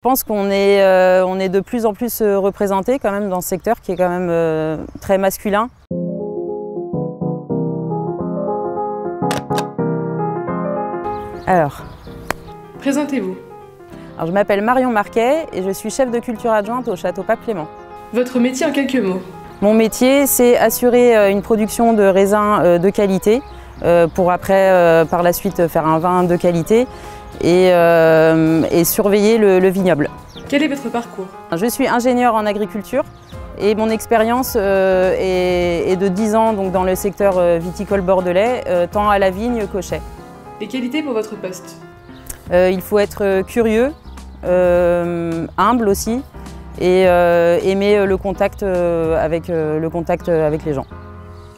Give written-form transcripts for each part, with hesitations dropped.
Je pense qu'on est, on est de plus en plus représenté quand même dans ce secteur qui est quand même très masculin. Alors, présentez-vous. Je m'appelle Marion Marquet et je suis chef de culture adjointe au Château Pape Clément. Votre métier en quelques mots? Mon métier, c'est assurer une production de raisins de qualité pour après, par la suite, faire un vin de qualité et surveiller le vignoble. Quel est votre parcours? Je suis ingénieure en agriculture et mon expérience est de 10 ans donc, dans le secteur viticole bordelais, tant à la vigne qu'au chai. Les qualités pour votre poste? Il faut être curieux, humble aussi et aimer le contact avec les gens.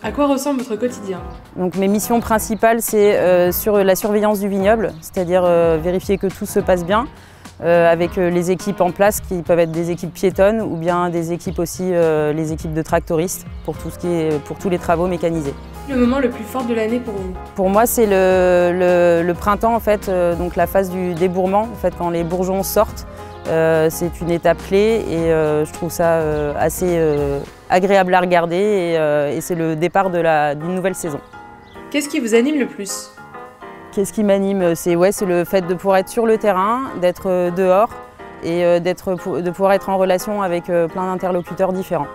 À quoi ressemble votre quotidien? Donc, mes missions principales, c'est sur la surveillance du vignoble, c'est-à-dire vérifier que tout se passe bien, avec les équipes en place qui peuvent être des équipes piétonnes ou bien des équipes aussi, les équipes de tractoristes pour tous les travaux mécanisés. Le moment le plus fort de l'année pour vous? Pour moi, c'est le printemps, en fait, donc la phase du débourrement, en fait, quand les bourgeons sortent. C'est une étape clé et je trouve ça assez agréable à regarder et c'est le départ d'une nouvelle saison. Qu'est-ce qui vous anime le plus? Qu'est-ce qui m'anime? C'est le fait de pouvoir être sur le terrain, d'être dehors et de pouvoir être en relation avec plein d'interlocuteurs différents.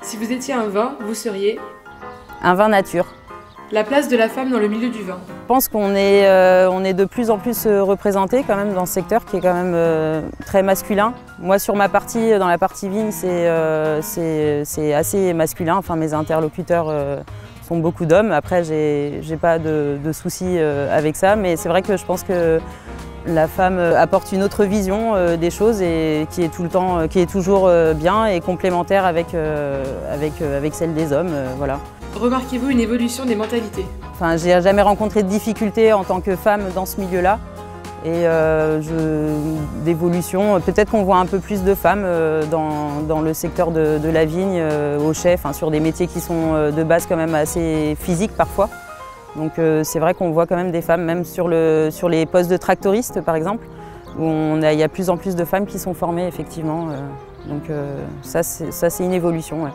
Si vous étiez un vin, vous seriez? Un vin nature. La place de la femme dans le milieu du vin? Je pense qu'on est, de plus en plus représenté quand même dans ce secteur qui est quand même très masculin. Moi sur ma partie, dans la partie vigne, c'est assez masculin. Enfin, mes interlocuteurs sont beaucoup d'hommes. Après, j'ai pas de soucis avec ça, mais c'est vrai que je pense que la femme apporte une autre vision des choses et qui est toujours bien et complémentaire avec celle des hommes. Voilà. Remarquez-vous une évolution des mentalités? Enfin, j'ai jamais rencontré de difficultés en tant que femme dans ce milieu-là. Et d'évolution, peut-être qu'on voit un peu plus de femmes dans le secteur de la vigne, au chai, sur des métiers qui sont de base quand même assez physiques parfois. Donc c'est vrai qu'on voit quand même des femmes, même sur les postes de tractoristes par exemple, où il y a de plus en plus de femmes qui sont formées effectivement. Donc ça c'est une évolution. Ouais.